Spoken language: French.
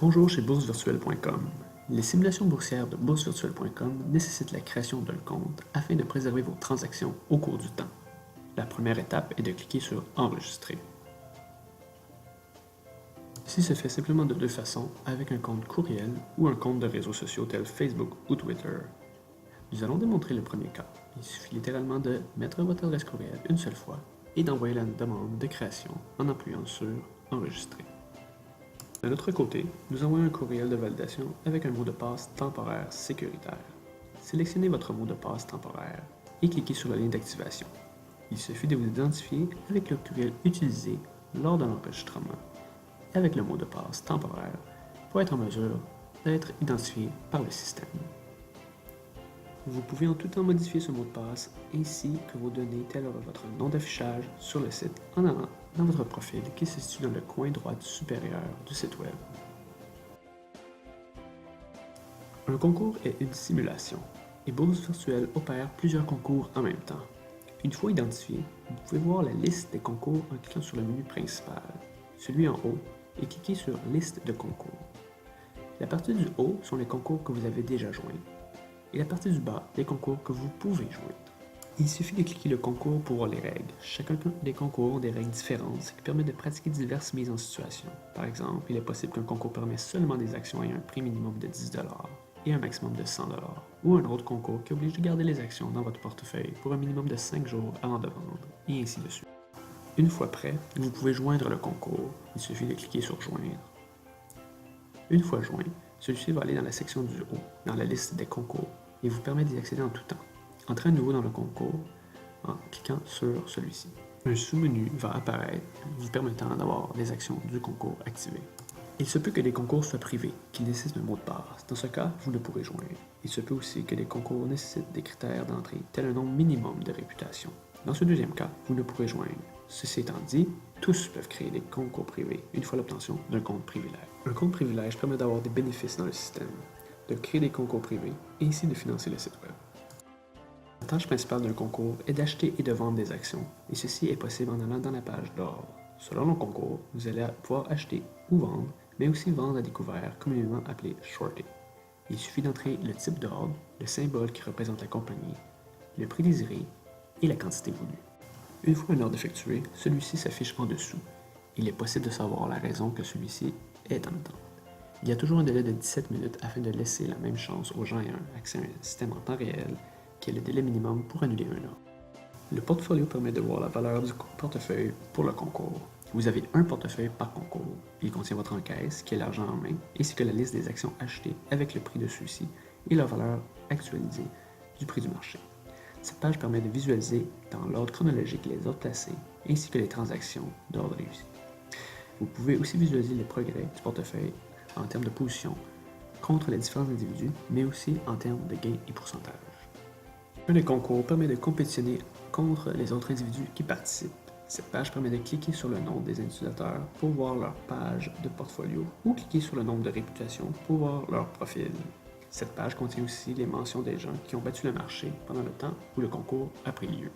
Bonjour chez boursevirtuelle.com. Les simulations boursières de boursevirtuelle.com nécessitent la création d'un compte afin de préserver vos transactions au cours du temps. La première étape est de cliquer sur Enregistrer. Ceci se fait simplement de deux façons, avec un compte courriel ou un compte de réseaux sociaux tels Facebook ou Twitter. Nous allons démontrer le premier cas. Il suffit littéralement de mettre votre adresse courriel une seule fois et d'envoyer la demande de création en appuyant sur Enregistrer. De l'autre côté, nous envoyons un courriel de validation avec un mot de passe temporaire sécuritaire. Sélectionnez votre mot de passe temporaire et cliquez sur la ligne d'activation. Il suffit de vous identifier avec le courriel utilisé lors de l'enregistrement et avec le mot de passe temporaire pour être en mesure d'être identifié par le système. Vous pouvez en tout temps modifier ce mot de passe ainsi que vos données telles votre nom d'affichage sur le site en allant dans votre profil qui se situe dans le coin droit supérieur du site web. Un concours est une simulation et Bourse Virtuelle opère plusieurs concours en même temps. Une fois identifié, vous pouvez voir la liste des concours en cliquant sur le menu principal, celui en haut, et cliquez sur Liste de concours. La partie du haut sont les concours que vous avez déjà joints et la partie du bas, les concours que vous pouvez joindre. Il suffit de cliquer le concours pour voir les règles. Chacun des concours ont des règles différentes, ce qui permet de pratiquer diverses mises en situation. Par exemple, il est possible qu'un concours permette seulement des actions ayant un prix minimum de 10$ et un maximum de 100$, ou un autre concours qui oblige de garder les actions dans votre portefeuille pour un minimum de 5 jours avant de vendre, et ainsi de suite. Une fois prêt, vous pouvez joindre le concours. Il suffit de cliquer sur Joindre. Une fois joint, celui-ci va aller dans la section du haut, dans la liste des concours, et vous permet d'y accéder en tout temps. Entrez à nouveau dans le concours en cliquant sur celui-ci. Un sous-menu va apparaître vous permettant d'avoir des actions du concours activées. Il se peut que des concours soient privés, qui nécessitent un mot de passe. Dans ce cas, vous le pourrez joindre. Il se peut aussi que des concours nécessitent des critères d'entrée, tel un nombre minimum de réputation. Dans ce deuxième cas, vous le pourrez joindre. Ceci étant dit, tous peuvent créer des concours privés une fois l'obtention d'un compte privilège. Un compte privilège permet d'avoir des bénéfices dans le système, de créer des concours privés et ainsi de financer le site web. La tâche principale d'un concours est d'acheter et de vendre des actions, et ceci est possible en allant dans la page d'ordre. Selon le concours, vous allez pouvoir acheter ou vendre, mais aussi vendre à découvert, communément appelé shorter. Il suffit d'entrer le type d'ordre, le symbole qui représente la compagnie, le prix désiré et la quantité voulue. Une fois un ordre effectué, celui-ci s'affiche en dessous. Il est possible de savoir la raison que celui-ci est en attente. Il y a toujours un délai de 17 minutes afin de laisser la même chance aux gens ayant accès à un système en temps réel, qui est le délai minimum pour annuler un ordre. Le portfolio permet de voir la valeur du portefeuille pour le concours. Vous avez un portefeuille par concours. Il contient votre encaisse, qui est l'argent en main, ainsi que la liste des actions achetées avec le prix de ceux-ci et leur valeur actualisée du prix du marché. Cette page permet de visualiser dans l'ordre chronologique les ordres placés, ainsi que les transactions d'ordre réussi. Vous pouvez aussi visualiser les progrès du portefeuille en termes de position contre les différents individus, mais aussi en termes de gains et pourcentages. Un des concours permet de compétitionner contre les autres individus qui participent. Cette page permet de cliquer sur le nom des utilisateurs pour voir leur page de portfolio ou cliquer sur le nombre de réputations pour voir leur profil. Cette page contient aussi les mentions des gens qui ont battu le marché pendant le temps où le concours a pris lieu.